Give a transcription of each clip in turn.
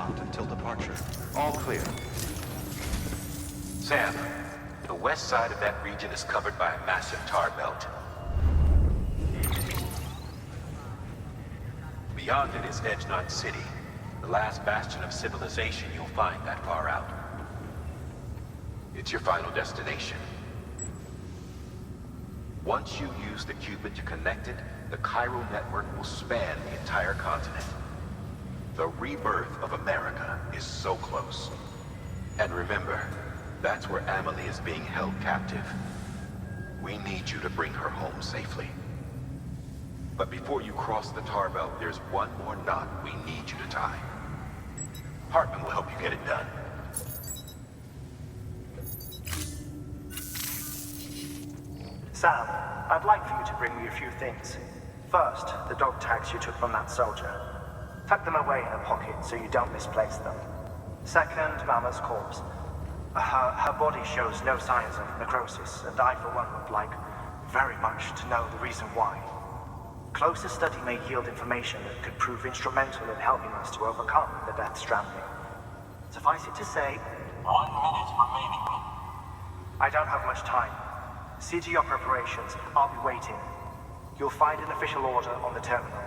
locked until departure. All clear. Sam, the west side of that region is covered by a massive tar belt. Beyond it is Edgenot City, the last bastion of civilization you'll find that far out. It's your final destination. Once you use the Cupid to connect it, the Cairo network will span the entire continent. The rebirth of America is so close. And remember, that's where Amelie is being held captive. We need you to bring her home safely. But before you cross the tar belt, there's one more knot we need you to tie. Heartman will help you get it done. Sam, I'd like for you to bring me a few things. First, the dog tags you took from that soldier. Tuck them away in a pocket so you don't misplace them. Second, Mama's corpse. Her body shows no signs of necrosis, and I, for one, would like very much to know the reason why. Closer study may yield information that could prove instrumental in helping us to overcome the death stranding. Suffice it to say, 1 minute remaining. I don't have much time. See to your preparations. I'll be waiting. You'll find an official order on the terminal.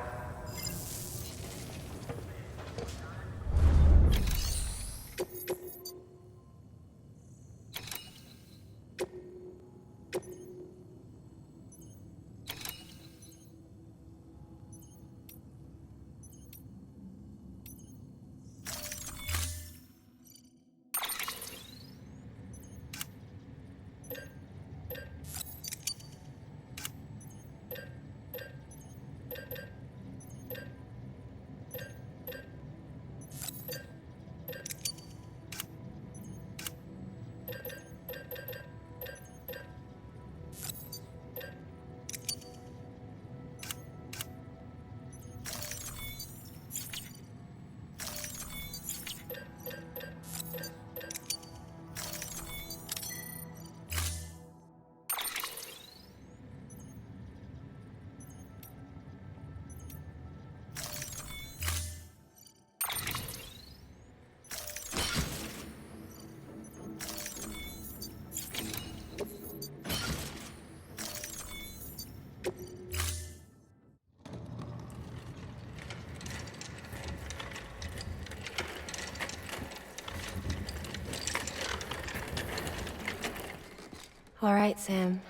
All right, Sam.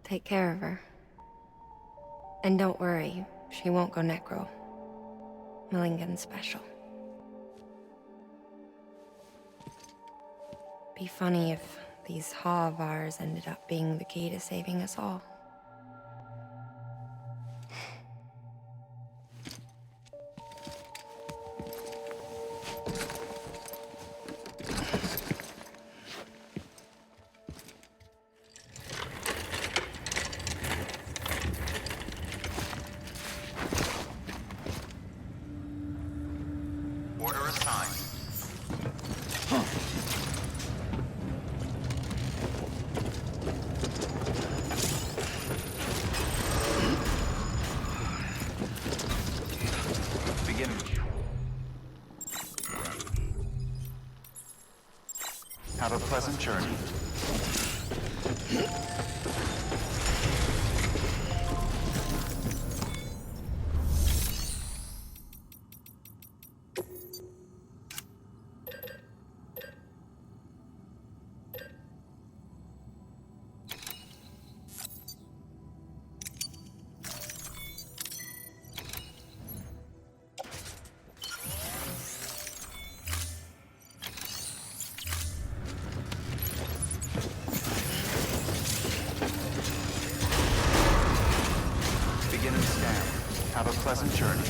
Take care of her. And don't worry, she won't go necro. Milligan special. Be funny if these Ha of ours ended up being the key to saving us all. Order assigned. Begin. Have a pleasant journey. Begin and scan. Have a pleasant journey.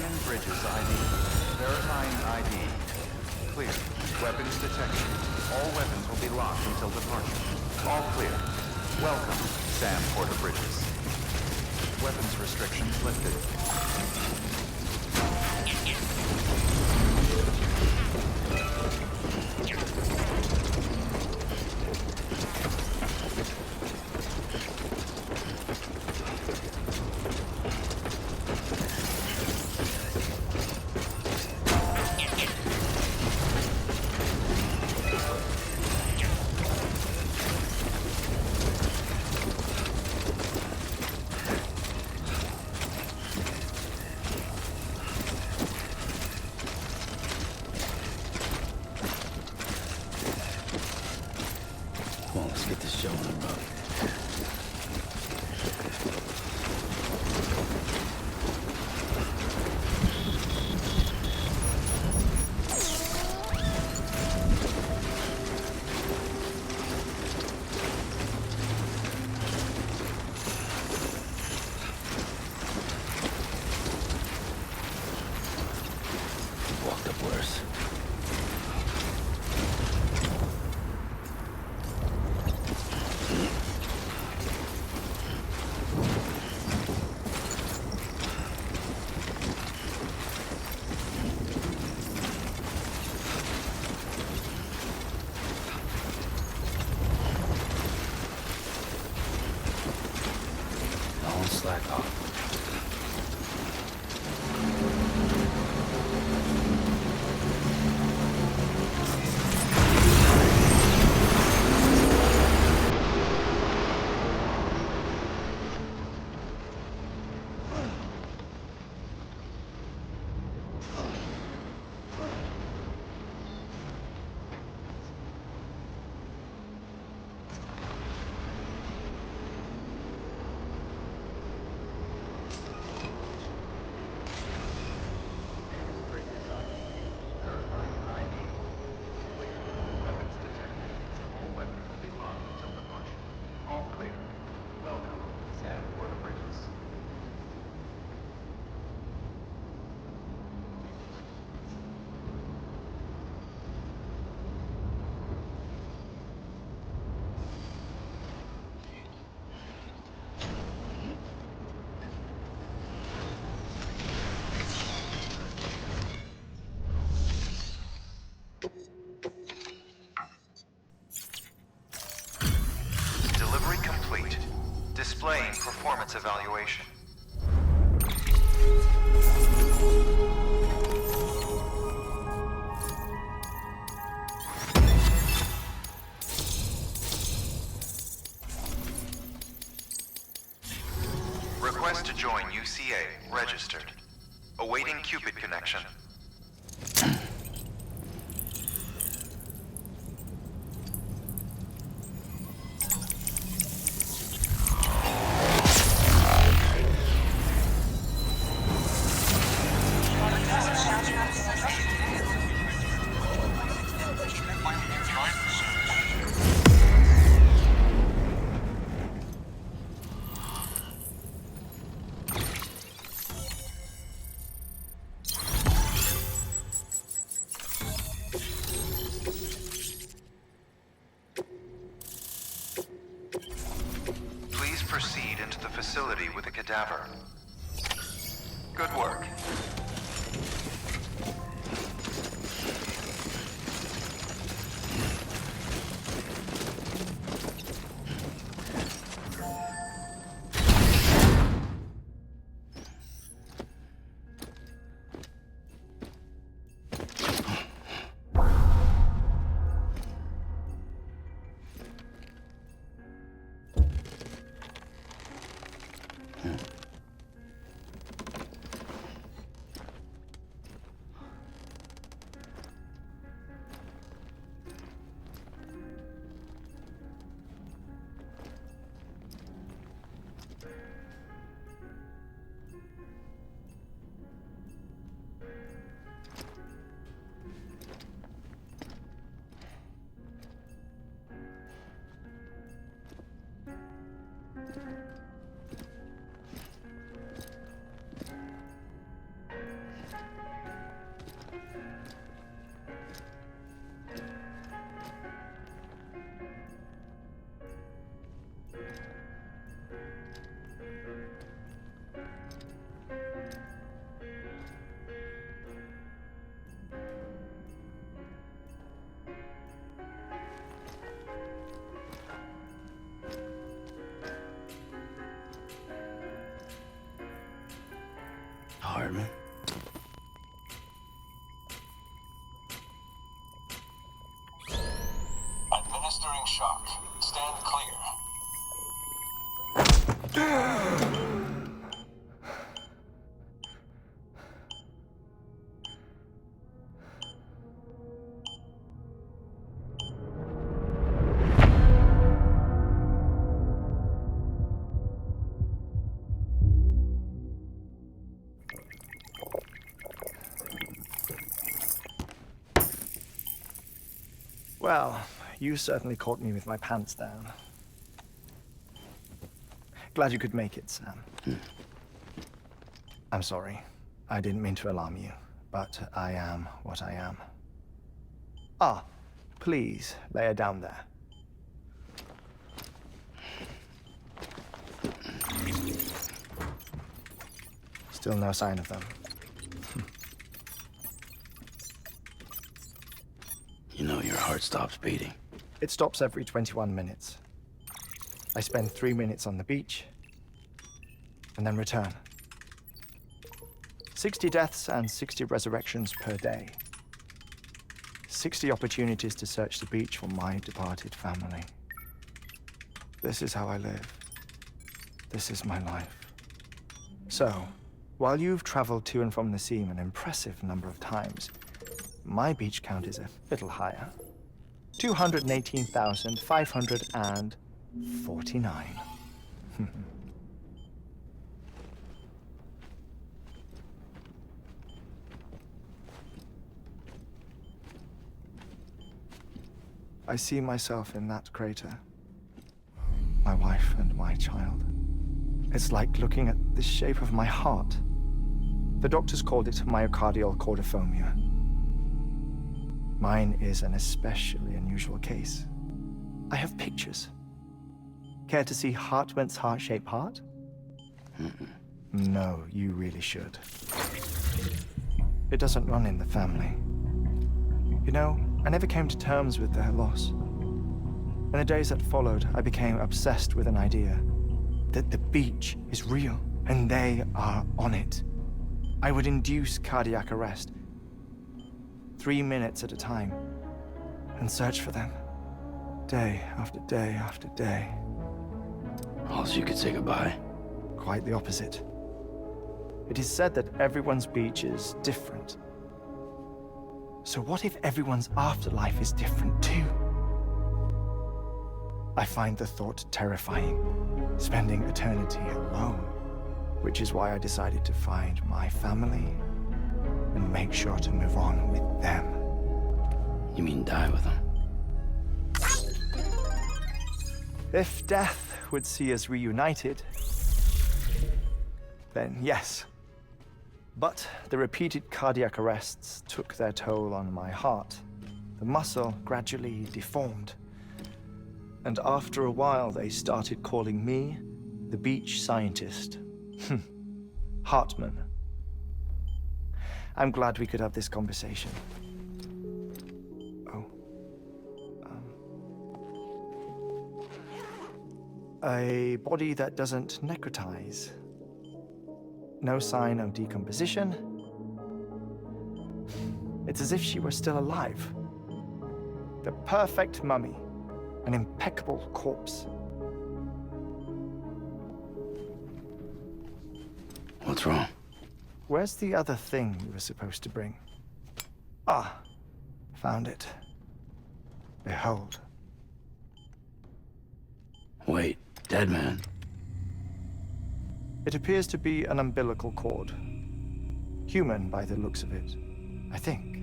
Scanning bridges ID. Verifying ID. Clear. Weapons detected. All weapons will be locked until departure. All clear. Welcome, Sam Porter Bridges. Weapons restrictions lifted. Come on, let's get this show on the road. Walked up worse. Don't slack off. Weapons detected. All weapons will be locked until departure. All clear. Welcome, Sam Porter Bridges. Delivery complete. Displaying performance evaluation. Request to join UCA. Registered. Awaiting Cupid connection. Please proceed into the facility with a cadaver. Good work. Heartman. Administering shock. Stand clear. Well, you certainly caught me with my pants down. Glad you could make it, Sam. I'm sorry. I didn't mean to alarm you, but I am what I am. Ah, please lay her down there. Still no sign of them. You know your heart stops beating. It stops every 21 minutes. I spend 3 minutes on the beach, and then return. 60 deaths and 60 resurrections per day. 60 opportunities to search the beach for my departed family. This is how I live. This is my life. So, while you've traveled to and from the sea an impressive number of times, my beach count is a little higher. 218,549. I see myself in that crater. My wife and my child. It's like looking at the shape of my heart. The doctors called it myocardial cordiformia. Mine is an especially unusual case. I have pictures. Care to see Heartman's heart-shaped heart? No, you really should. It doesn't run in the family. You know, I never came to terms with their loss. In the days that followed, I became obsessed with an idea that the beach is real and they are on it. I would induce cardiac arrest, 3 minutes at a time, and search for them, day after day after day. Also, you could say goodbye. Quite the opposite. It is said that everyone's beach is different. So what if everyone's afterlife is different too? I find the thought terrifying, spending eternity alone, which is why I decided to find my family and make sure to move on with them. You mean die with them? If death would see us reunited, then yes. But the repeated cardiac arrests took their toll on my heart. The muscle gradually deformed. And after a while, they started calling me the beach scientist. Heartman. I'm glad we could have this conversation. Oh. A body that doesn't necrotize. No sign of decomposition. It's as if she were still alive. The perfect mummy. An impeccable corpse. What's wrong? Where's the other thing you were supposed to bring? Ah, found it. Behold. Wait, dead man. It appears to be an umbilical cord. Human by the looks of it, I think.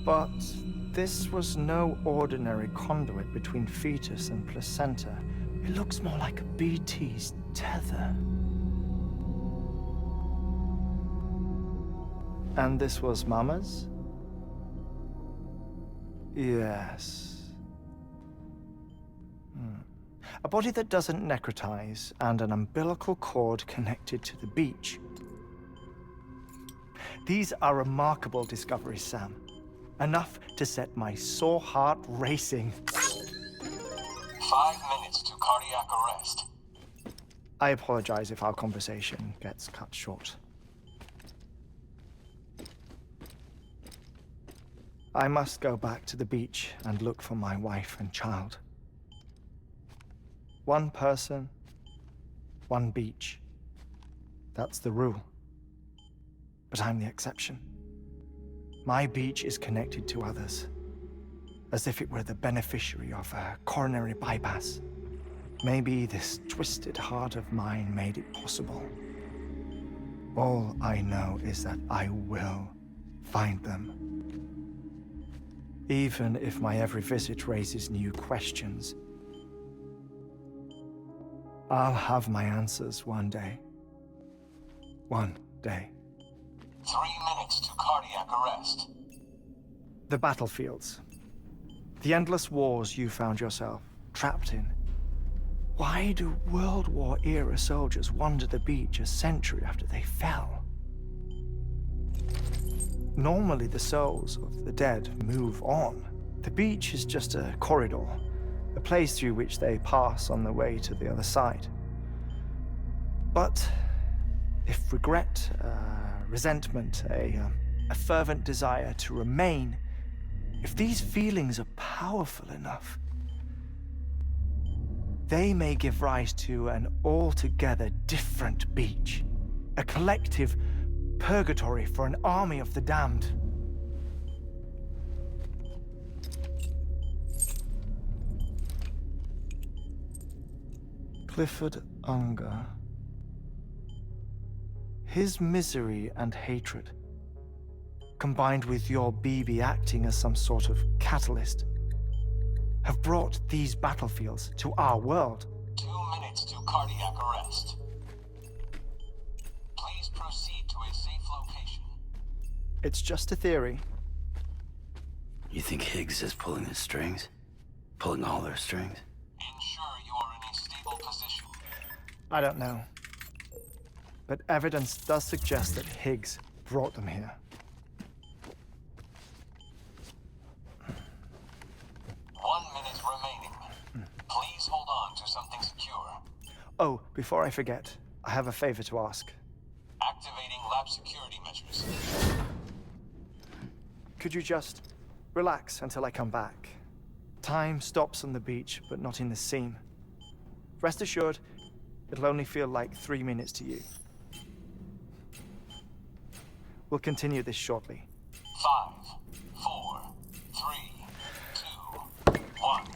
But this was no ordinary conduit between fetus and placenta. It looks more like a BT's tether. And this was Mama's? Yes. A body that doesn't necrotize and an umbilical cord connected to the beach. These are remarkable discoveries, Sam. Enough to set my sore heart racing. 5 minutes to cardiac arrest. I apologize if our conversation gets cut short. I must go back to the beach and look for my wife and child. One person, one beach. That's the rule. But I'm the exception. My beach is connected to others, as if it were the beneficiary of a coronary bypass. Maybe this twisted heart of mine made it possible. All I know is that I will find them. Even if my every visit raises new questions, I'll have my answers one day. One day. 3 minutes to cardiac arrest. The battlefields. The endless wars you found yourself trapped in. Why do World War-era soldiers wander the beach a century after they fell? Normally, the souls of the dead move on. The beach is just a corridor, a place through which they pass on the way to the other side. But if regret, resentment, a fervent desire to remain, if these feelings are powerful enough, they may give rise to an altogether different beach, a collective purgatory for an army of the damned. Clifford Unger. His misery and hatred, combined with your BB acting as some sort of catalyst, have brought these battlefields to our world. 2 minutes to cardiac arrest. Please proceed to a safe location. It's just a theory. You think Higgs is pulling the strings? Pulling all their strings? Ensure you are in a stable position. I don't know. But evidence does suggest that Higgs brought them here. 1 minute remaining. Please hold on to something secure. Oh, before I forget, I have a favor to ask. Activating lab security measures. Could you just relax until I come back? Time stops on the beach, but not in the scene. Rest assured, it'll only feel like 3 minutes to you. We'll continue this shortly. 5, 4, 3, 2, 1.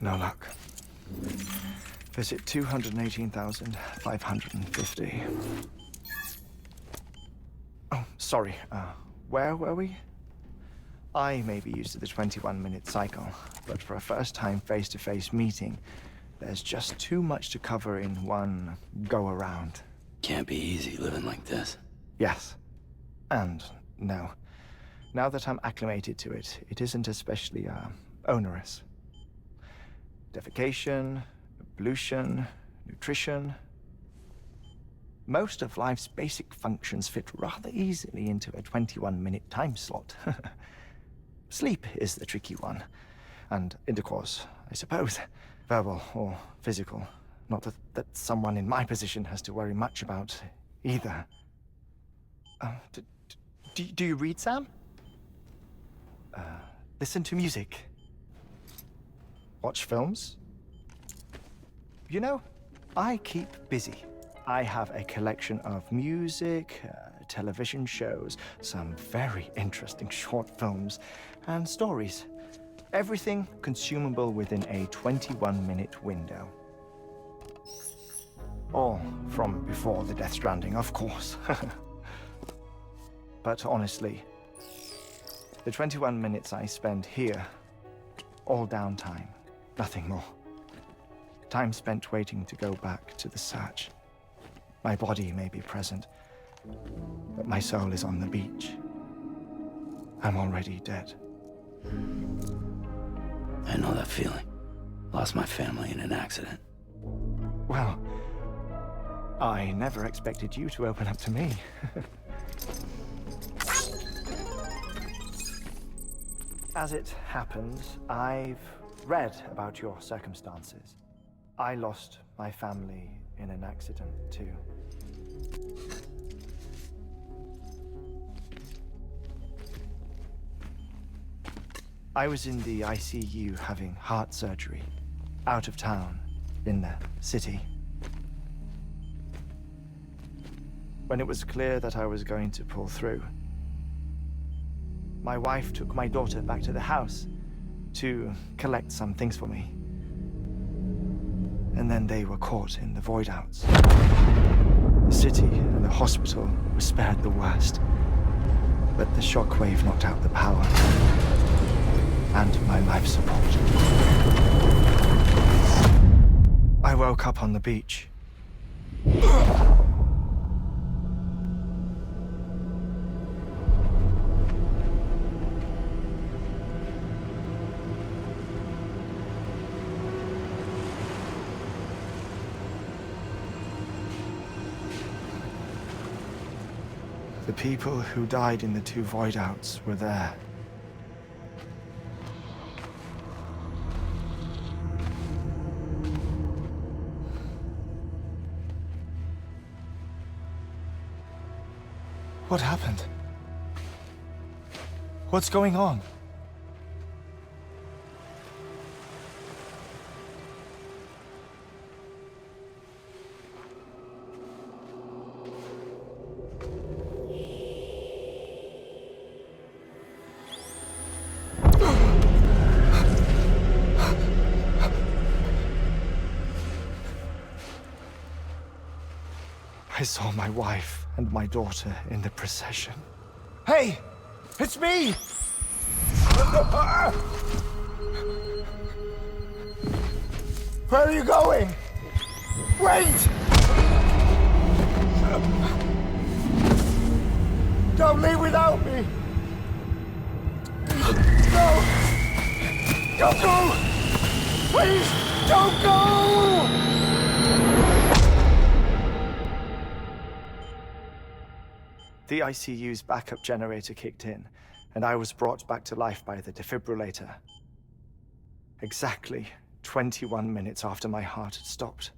No luck. Visit 218,550. Oh, sorry. Where were we? I may be used to the 21-minute cycle, but for a first-time face-to-face meeting, there's just too much to cover in one go-around. Can't be easy living like this. Yes. And no. Now that I'm acclimated to it, it isn't especially, onerous. Defecation, ablution, nutrition. Most of life's basic functions fit rather easily into a 21-minute time slot. Sleep is the tricky one. And intercourse, I suppose. Verbal or physical. Not that someone in my position has to worry much about either. Do you read, Sam? Listen to music. Watch films. You know, I keep busy. I have a collection of music, television shows, some very interesting short films, and stories. Everything consumable within a 21-minute window. All from before the Death Stranding, of course. But honestly, the 21 minutes I spend here, all downtime, nothing more. Time spent waiting to go back to the search. My body may be present, but my soul is on the beach. I'm already dead. I know that feeling. Lost my family in an accident. Well, I never expected you to open up to me. As it happens, I've read about your circumstances. I lost my family in an accident, too. I was in the ICU having heart surgery, out of town, in the city. When it was clear that I was going to pull through, my wife took my daughter back to the house to collect some things for me. And then they were caught in the void-outs. The city and the hospital were spared the worst, but the shockwave knocked out the power and my life support. I woke up on the beach. The people who died in the two void-outs were there. What happened? What's going on? I saw my wife and my daughter in the procession. Hey! It's me! Where are you going? Wait! Don't leave without me! No! Don't go! Please, don't go! The ICU's backup generator kicked in, and I was brought back to life by the defibrillator. Exactly 21 minutes after my heart had stopped.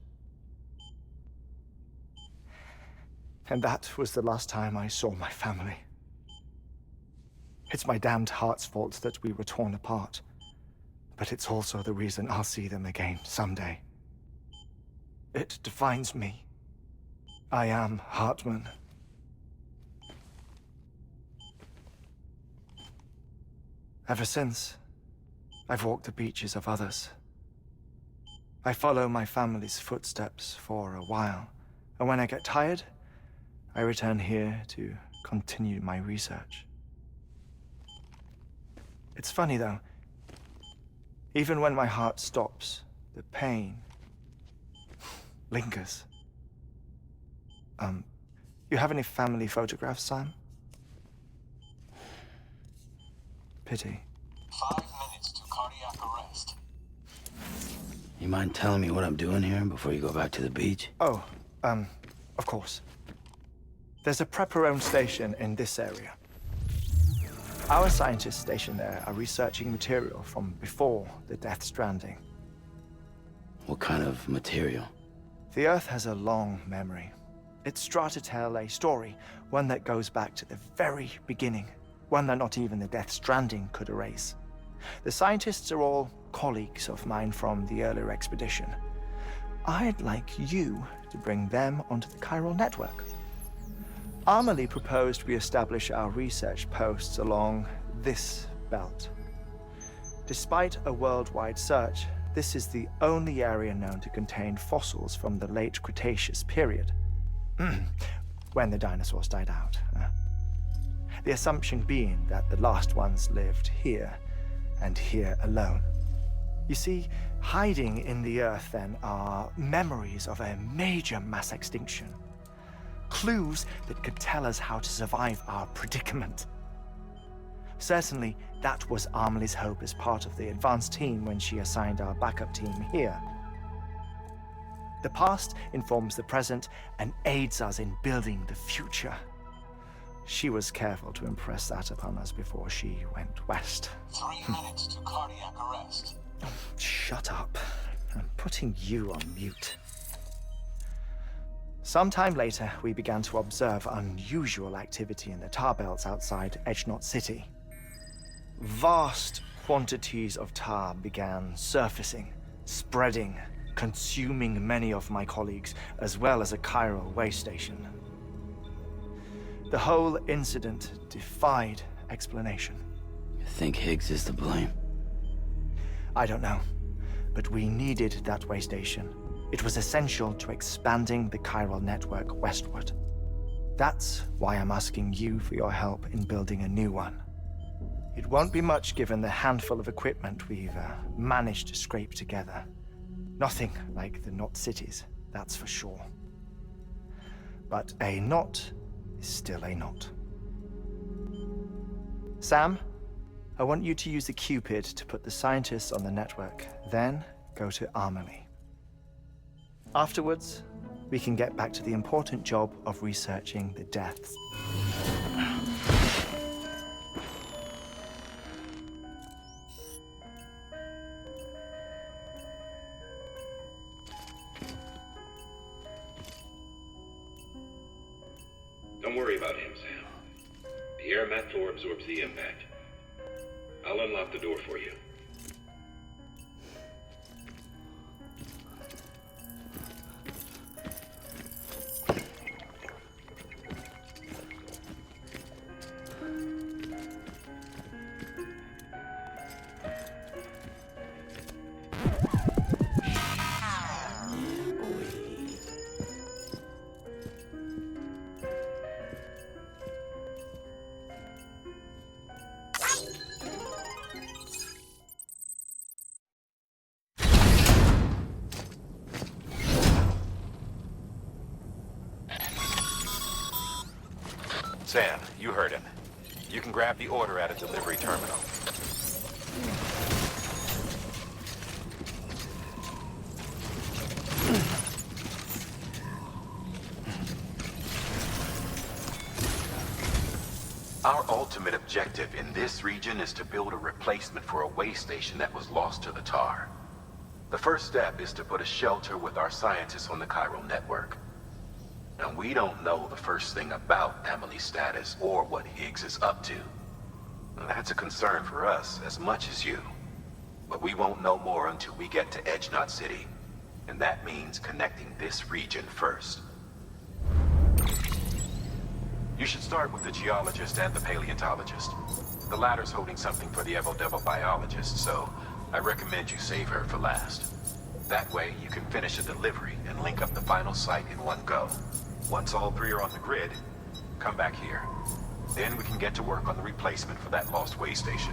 And that was the last time I saw my family. It's my damned heart's fault that we were torn apart, but it's also the reason I'll see them again someday. It defines me. I am Heartman. Ever since, I've walked the beaches of others, I follow my family's footsteps for a while, and when I get tired, I return here to continue my research. It's funny though, even when my heart stops, the pain lingers. You have any family photographs, Sam? Pity. 5 minutes to cardiac arrest. You mind telling me what I'm doing here before you go back to the beach? Oh, of course. There's a prepper-owned station in this area. Our scientists stationed there are researching material from before the Death Stranding. What kind of material? The Earth has a long memory. It's trying to tell a story, one that goes back to the very beginning, one that not even the Death Stranding could erase. The scientists are all colleagues of mine from the earlier expedition. I'd like you to bring them onto the chiral network. Amelie proposed we establish our research posts along this belt. Despite a worldwide search, this is the only area known to contain fossils from the late Cretaceous period. When the dinosaurs died out. The assumption being that the last ones lived here, and here alone. You see, hiding in the Earth then are memories of a major mass extinction. Clues that could tell us how to survive our predicament. Certainly, that was Amelie's hope as part of the advanced team when she assigned our backup team here. The past informs the present and aids us in building the future. She was careful to impress that upon us before she went west. 3 minutes to cardiac arrest. Shut up. I'm putting you on mute. Sometime later, we began to observe unusual activity in the tar belts outside Edgenot City. Vast quantities of tar began surfacing, spreading, consuming many of my colleagues, as well as a chiral way station. The whole incident defied explanation. You think Higgs is to blame? I don't know, but we needed that way station. It was essential to expanding the chiral network westward. That's why I'm asking you for your help in building a new one. It won't be much given the handful of equipment we've managed to scrape together. Nothing like the knot cities, that's for sure. But a knot is still a knot. Sam, I want you to use the Cupid to put the scientists on the network, then go to Amelie. Afterwards, we can get back to the important job of researching the deaths. Don't worry about him, Sam. The air mat floor absorbs the impact. I'll unlock the door for you. Sam, you heard him. You can grab the order at a delivery terminal. Our ultimate objective in this region is to build a replacement for a way station that was lost to the tar. The first step is to put a shelter with our scientists on the chiral network. Now, we don't know the first thing about Amelie's status or what Higgs is up to. That's a concern for us as much as you. But we won't know more until we get to Edgenot City. And that means connecting this region first. You should start with the geologist and the paleontologist. The latter's holding something for the evo-devil biologist, so I recommend you save her for last. That way, you can finish a delivery and link up the final site in one go. Once all three are on the grid, come back here. Then we can get to work on the replacement for that lost way station.